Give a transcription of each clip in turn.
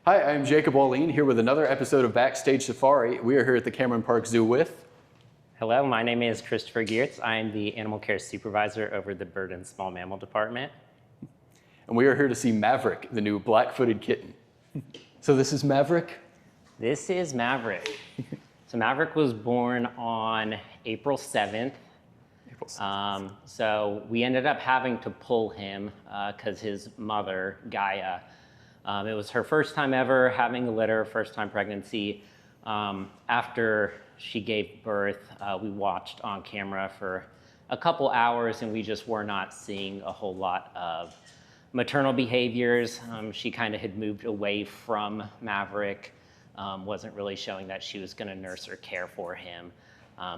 Hi, I'm Jacob Wallin here with another episode of Backstage Safari. We are here at the Cameron Park Zoo with... Hello, my name is Christopher Geertz. I'm the Animal Care Supervisor over the Bird and Small Mammal Department. And we are here to see Maverick, the new black-footed kitten. So this is Maverick? This is Maverick. So Maverick was born on April 7th. So we ended up having to pull him because his mother, Gaia, it was her first time ever having a litter, first time pregnancy. After she gave birth, we watched on camera for a couple hours and we just were not seeing a whole lot of maternal behaviors. She kind of had moved away from Maverick, wasn't really showing that she was gonna nurse or care for him.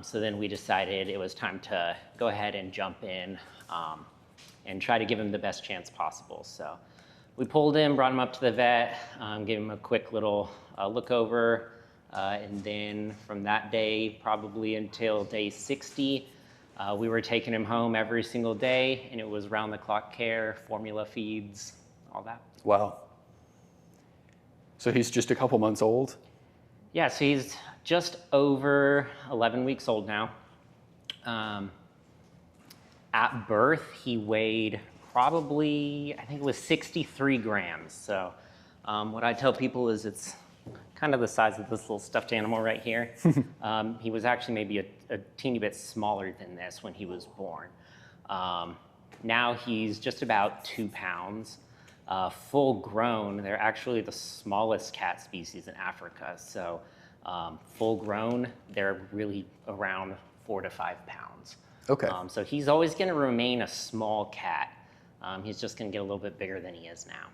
So then we decided it was time to go ahead and jump in and try to give him the best chance possible. So we pulled him, brought him up to the vet, gave him a quick little look over, and then from that day, probably until day 60, we were taking him home every single day, and it was round-the-clock care, formula feeds, all that. Wow. So he's just a couple months old? Yeah, so he's just over 11 weeks old now. At birth, he weighed probably, I think it was 63 grams. So what I tell people is it's kind of the size of this little stuffed animal right here. He was actually maybe a teeny bit smaller than this when he was born. Now he's just about 2 pounds. Full grown, they're actually the smallest cat species in Africa. So full grown, they're really around 4 to 5 pounds. Okay. So he's always gonna remain a small cat. He's just gonna get a little bit bigger than he is now.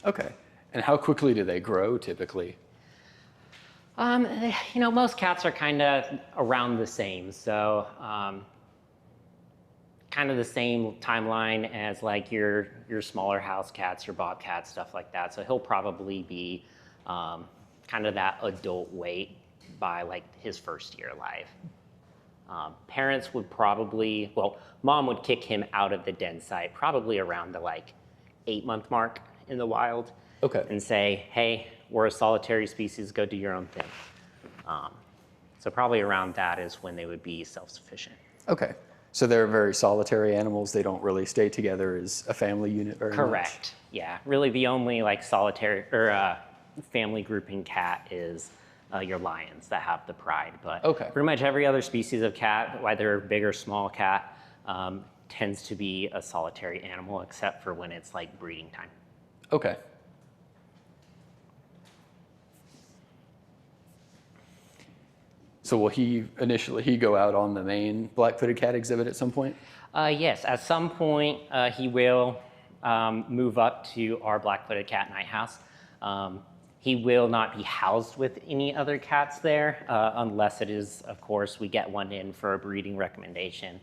Okay. And how quickly do they grow typically? You know, most cats are kind of around the same. So kind of the same timeline as like your smaller house cats, your bobcats, stuff like that. So he'll probably be kind of that adult weight by like his first year of life. Parents would probably, well, mom would kick him out of the den site probably around the like 8-month mark in the wild. Okay. And say, hey, we're a solitary species, go do your own thing. So probably around that is when they would be self-sufficient. Okay. So they're very solitary animals. They don't really stay together as a family unit very much. Correct. Yeah. Really the only like solitary or family grouping cat is your lions that have the pride. But okay. Pretty much every other species of cat, whether big or small cat, tends to be a solitary animal except for when it's like breeding time. Okay. So will he initially go out on the main black-footed cat exhibit at some point? Yes, at some point he will move up to our black-footed cat night house. He will not be housed with any other cats there unless it is, of course, we get one in for a breeding recommendation.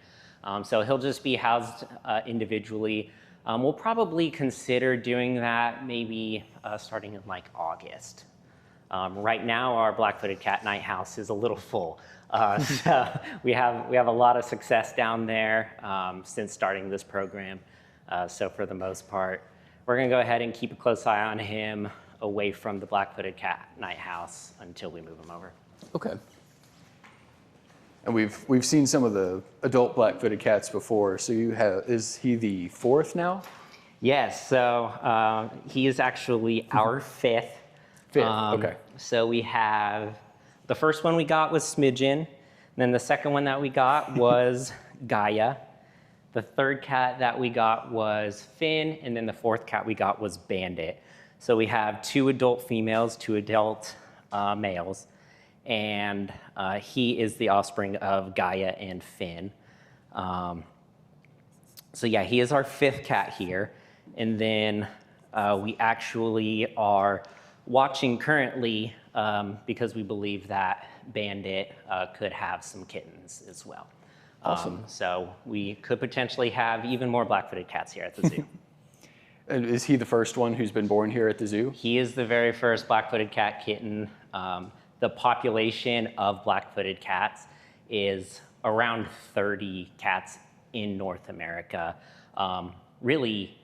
So he'll just be housed individually. We'll probably consider doing that maybe starting in like August. Right now, our black-footed cat night house is a little full. So we have a lot of success down there since starting this program. So for the most part, we're gonna go ahead and keep a close eye on him away from the black-footed cat night house until we move him over. Okay. And we've seen some of the adult black-footed cats before. So is he the 4th now? Yes, so he is actually our 5th. 5th, okay. So we have, the first one we got was Smidgen, then the second one that we got was Gaia. The third cat that we got was Finn, and then the 4th cat we got was Bandit. So we have 2 adult females, 2 adult males, and he is the offspring of Gaia and Finn. So yeah, he is our 5th cat here, and then we actually are watching currently because we believe that Bandit could have some kittens as well. Awesome. So we could potentially have even more black-footed cats here at the zoo. And is he the first one who's been born here at the zoo? He is the very first black-footed cat kitten. The population of black-footed cats is around 30 cats in North America. Really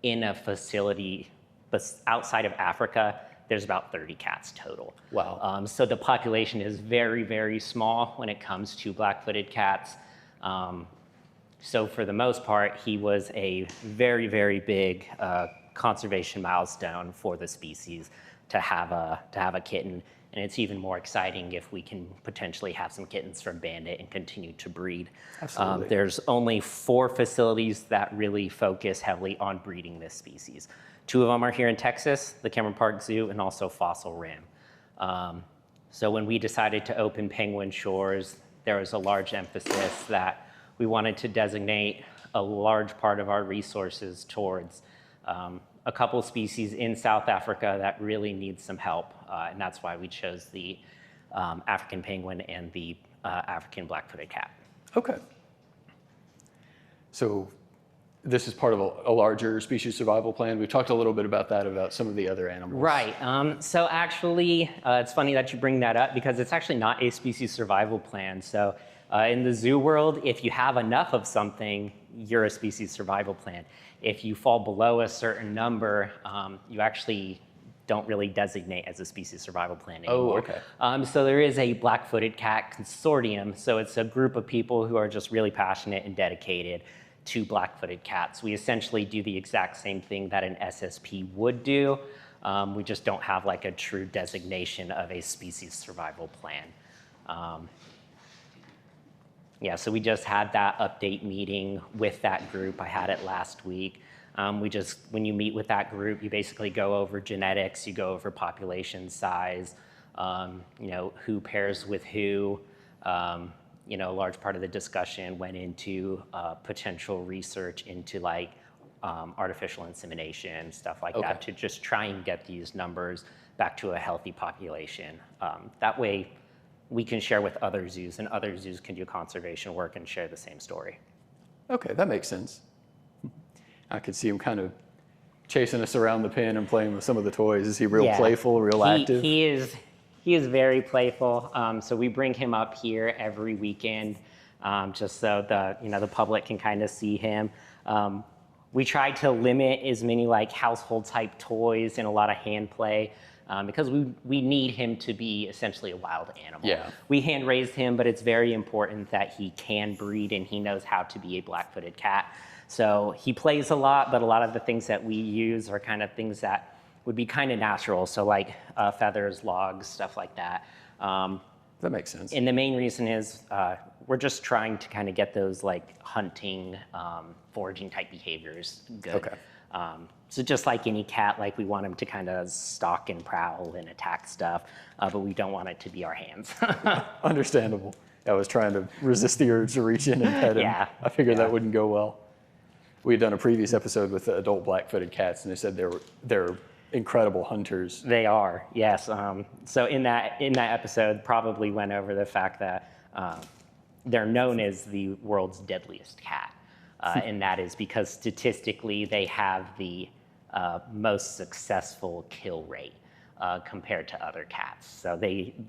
in a facility outside of Africa, there's about 30 cats total. Wow. So the population is very, very small when it comes to black-footed cats. So for the most part, he was a very, very big conservation milestone for the species to have a kitten. And it's even more exciting if we can potentially have some kittens from Bandit and continue to breed. Absolutely. There's only 4 facilities that really focus heavily on breeding this species. 2 of them are here in Texas, the Cameron Park Zoo and also Fossil Rim. So when we decided to open Penguin Shores, there was a large emphasis that we wanted to designate a large part of our resources towards a couple species in South Africa that really need some help. And that's why we chose the African penguin and the African black-footed cat. Okay. So this is part of a larger species survival plan. We've talked a little bit about that, about some of the other animals. Right. So actually, it's funny that you bring that up because it's actually not a species survival plan. So in the zoo world, if you have enough of something, you're a species survival plan. If you fall below a certain number, you actually don't really designate as a species survival plan anymore. Oh, okay. So there is a black-footed cat consortium. So it's a group of people who are just really passionate and dedicated to black-footed cats. We essentially do the exact same thing that an SSP would do. We just don't have like a true designation of a species survival plan. Yeah, so we just had that update meeting with that group. I had it last week. When you meet with that group, you basically go over genetics, you go over population size, who pairs with who. A large part of the discussion went into potential research into like artificial insemination, stuff like that, to just try and get these numbers back to a healthy population. That way, we can share with other zoos, and other zoos can do conservation work and share the same story. Okay, that makes sense. I could see him kind of chasing us around the pen and playing with some of the toys. Is he real playful, real active? He is very playful. So we bring him up here every weekend, just so the public can kind of see him. We try to limit as many like household type toys and a lot of hand play. Because we need him to be essentially a wild animal. Yeah. We hand raised him, but it's very important that he can breed and he knows how to be a black-footed cat. So he plays a lot, but a lot of the things that we use are kind of things that would be kind of natural. So like feathers, logs, stuff like that. That makes sense. And the main reason is we're just trying to kind of get those like hunting, foraging type behaviors good. Okay. So just like any cat, like we want him to kind of stalk and prowl and attack stuff, but we don't want it to be our hands. Understandable. I was trying to resist the urge to reach in and pet him. Yeah. I figured that wouldn't go well. We had done a previous episode with the adult black-footed cats, and they said they're incredible hunters. They are, yes. So in that episode, probably went over the fact that they're known as the world's deadliest cat. And that is because statistically they have the most successful kill rate compared to other cats. So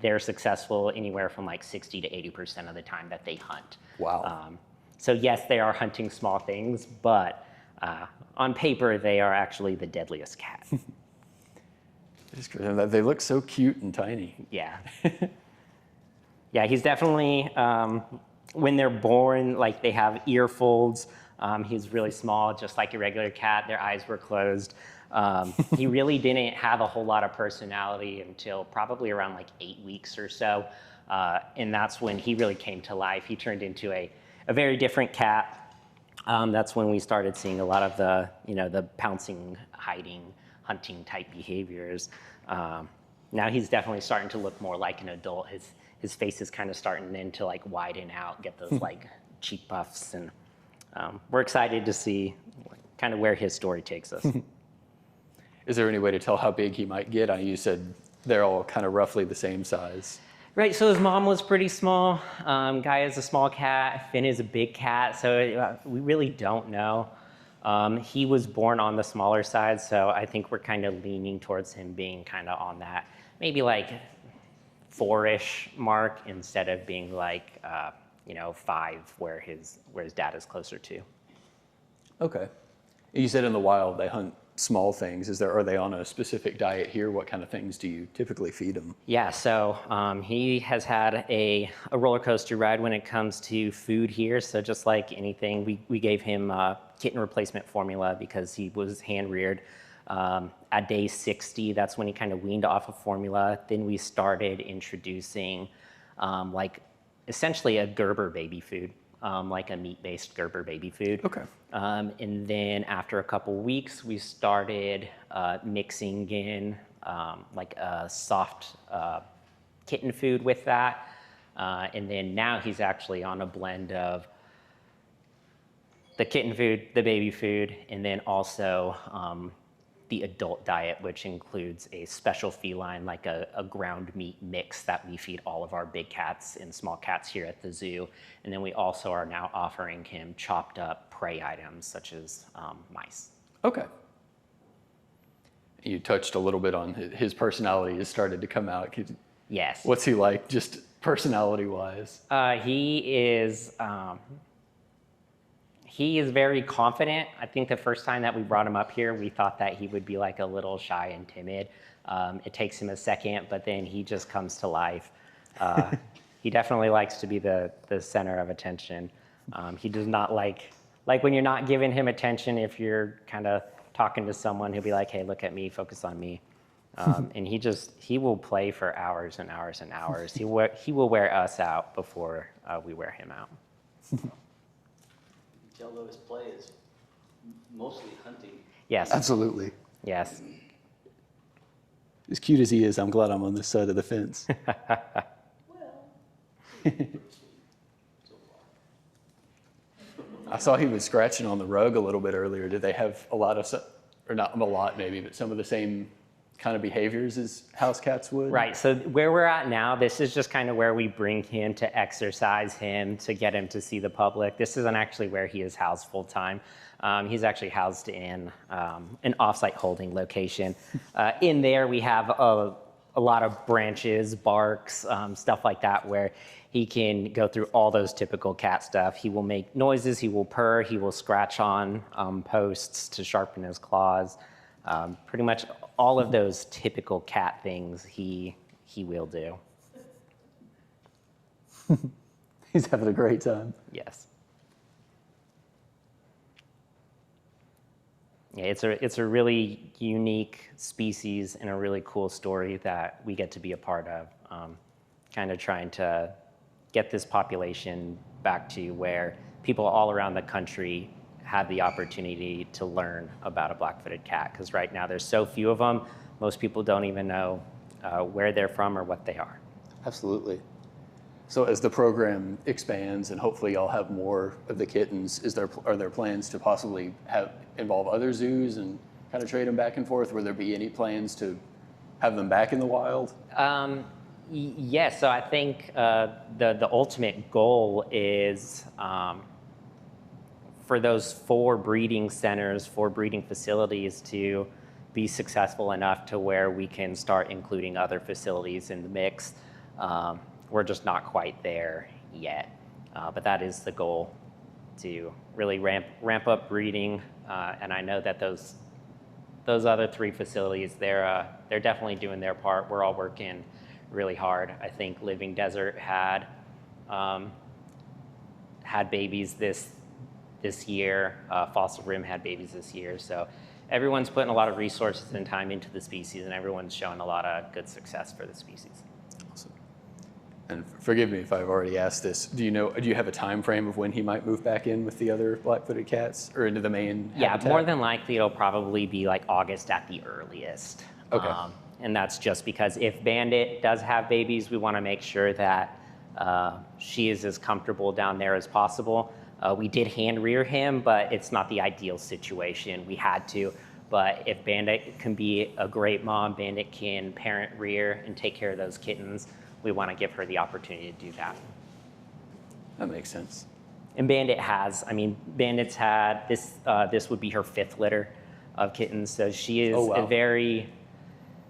they're successful anywhere from like 60 to 80% of the time that they hunt. Wow. So yes, they are hunting small things, but on paper they are actually the deadliest cat. They look so cute and tiny. Yeah. Yeah, he's definitely, when they're born, like they have ear folds. He's really small, just like a regular cat. Their eyes were closed. He really didn't have a whole lot of personality until probably around like 8 weeks or so. And that's when he really came to life. He turned into a very different cat. That's when we started seeing a lot of the pouncing, hiding, hunting type behaviors. Now he's definitely starting to look more like an adult. His face is kind of starting then to like widen out, get those like cheek puffs, and we're excited to see kind of where his story takes us. Is there any way to tell how big he might get? You said they're all kind of roughly the same size. Right, so his mom was pretty small. Guy is a small cat. Finn is a big cat, so we really don't know. He was born on the smaller side, so I think we're kind of leaning towards him being kind of on that maybe like 4-ish mark instead of being like 5 where his dad is closer to. Okay. You said in the wild they hunt small things, are they on a specific diet here? What kind of things do you typically feed them? Yeah, so he has had a roller coaster ride when it comes to food here. So just like anything, we gave him kitten replacement formula because he was hand reared. At day 60, that's when he kind of weaned off of formula. Then we started introducing like essentially a Gerber baby food, like a meat-based Gerber baby food. Okay. And then after a couple weeks, we started mixing in like a soft kitten food with that. And then now he's actually on a blend of the kitten food, the baby food, and then also the adult diet, which includes a special feline, like a ground meat mix that we feed all of our big cats and small cats here at the zoo. And then we also are now offering him chopped up prey items such as mice. Okay. You touched a little bit on his personality has started to come out. Yes. What's he like, just personality-wise? He is very confident. I think the first time that we brought him up here, we thought that he would be like a little shy and timid. It takes him a second, but then he just comes to life. He definitely likes to be the center of attention. He does not like when you're not giving him attention, if you're kind of talking to someone, he'll be like, hey, look at me, focus on me. And he will play for hours and hours and hours. He will wear us out before we wear him out. Although his play is mostly hunting. Yes. Absolutely. Yes. As cute as he is, I'm glad I'm on this side of the fence. Well, pretty sweet so far. I saw he was scratching on the rug a little bit earlier. Did they have a lot of, or not a lot maybe, but some of the same kind of behaviors as house cats would? Right, so where we're at now, this is just kind of where we bring him to exercise him, to get him to see the public. This isn't actually where he is housed full time. He's actually housed in an offsite holding location. In there, we have a lot of branches, barks, stuff like that, where he can go through all those typical cat stuff. He will make noises, he will purr, he will scratch on posts to sharpen his claws. Pretty much all of those typical cat things he will do. He's having a great time. Yes. Yeah, it's a really unique species and a really cool story that we get to be a part of. Kind of trying to get this population back to where people all around the country have the opportunity to learn about a black-footed cat, because right now there's so few of them, most people don't even know where they're from or what they are. Absolutely. So as the program expands and hopefully y'all have more of the kittens, are there plans to possibly involve other zoos and kind of trade them back and forth? Will there be any plans to have them back in the wild? Yes, so I think the ultimate goal is for those 4 breeding centers, 4 breeding facilities to be successful enough to where we can start including other facilities in the mix. We're just not quite there yet, but that is the goal, to really ramp up breeding. And I know that those other 3 facilities, they're definitely doing their part. We're all working really hard. I think Living Desert had babies this year. Fossil Rim had babies this year. So everyone's putting a lot of resources and time into the species, and everyone's showing a lot of good success for the species. Awesome. And forgive me if I've already asked this. Do you have a time frame of when he might move back in with the other black-footed cats or into the main habitat? More than likely it'll probably be like August at the earliest. Okay. And that's just because if Bandit does have babies, we want to make sure that she is as comfortable down there as possible. We did hand rear him, but it's not the ideal situation. We had to. But if Bandit can be a great mom, Bandit can parent rear and take care of those kittens, we want to give her the opportunity to do that. That makes sense. And Bandit's had, this would be her 5th litter of kittens. So she is a very,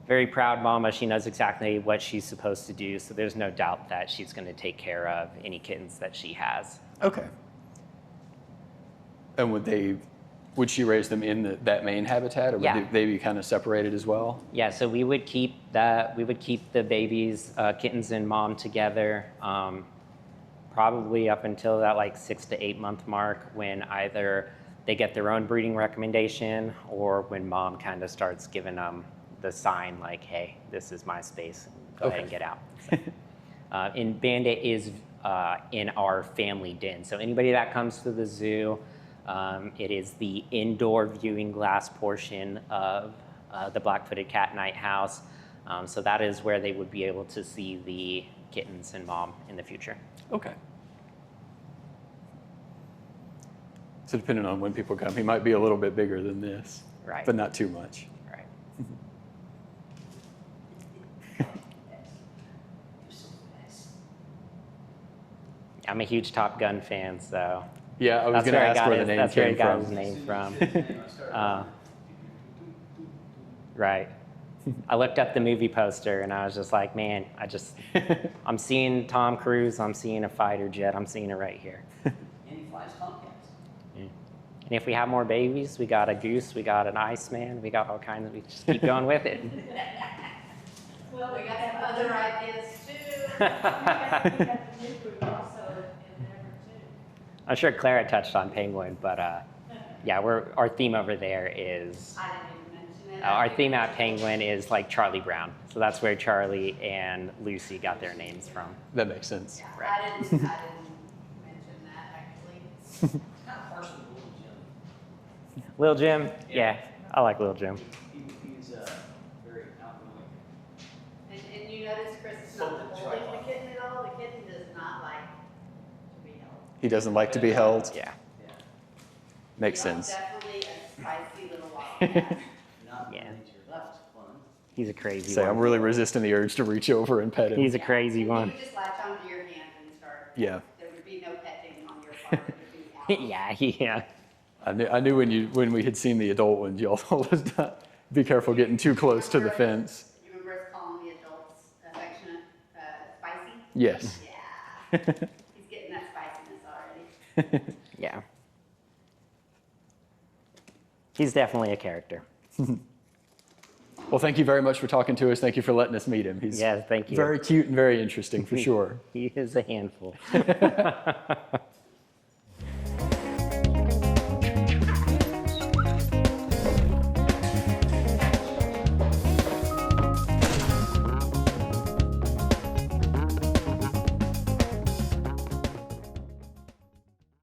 very proud mama. She knows exactly what she's supposed to do. So there's no doubt that she's going to take care of any kittens that she has. Okay. And would they would she raise them in that main habitat, or would Yeah. they be kind of separated as well? Yeah, so we would keep the babies, kittens and mom together, probably up until that like 6 to 8 month mark, when either they get their own breeding recommendation or when mom kind of starts giving them the sign like, hey, this is my space, go ahead and get out. So, and Bandit is in our family den. So anybody that comes to the zoo, it is the indoor viewing glass portion of the black-footed cat night house. So that is where they would be able to see the kittens and mom in the future. Okay. So depending on when people come, he might be a little bit bigger than this, Right. but not too much. Right. You're so nice. I'm a huge Top Gun fan, so Yeah, I was that's going to where I ask got where his, the name that's where he came got from. his name from. And I started Right. I looked up the movie poster and I was just like, man, I'm seeing Tom Cruise, I'm seeing a fighter jet, I'm seeing it right here. and he flies Tomcats. And if we have more babies, we got a goose, we got an Iceman, we got all kinds of, we just keep going with it. Well, we got some other ideas too. We got the new food also in there too. I'm sure Clara touched on penguin, but yeah, our theme over there is, I didn't even mention it. our theme at Penguin is like Charlie Brown. So that's where Charlie and Lucy got their names from. That makes sense. Yeah, Right. I didn't mention that actually. It's kind of partial to Little Jim. Lil Jim? Yeah, I like Lil Jim. He's very outgoing. And you notice Chris is not Something to holding try. the kitten at all. The kitten does not like to be held. He doesn't like to be held. Yeah. Yeah. Makes He's sense. definitely a spicy little wildcat. Not Yeah. yeah. to your left, fun. He's a crazy So one. I'm really resisting the urge to reach over and pet him. He's a crazy You one. would just latch onto your hand and start. Yeah. There would be no petting on your part. It would be out. Yeah. I knew when we had seen the adult ones, y'all told us not be careful getting too close to the fence. You remember us calling the adults affectionate, spicy? Yes. Yeah. He's getting that spiciness already. Yeah. He's definitely a character. Well, thank you very much for talking to us. Thank you for letting us meet him. He's Yeah, thank you. very cute and very interesting for sure. He is a handful.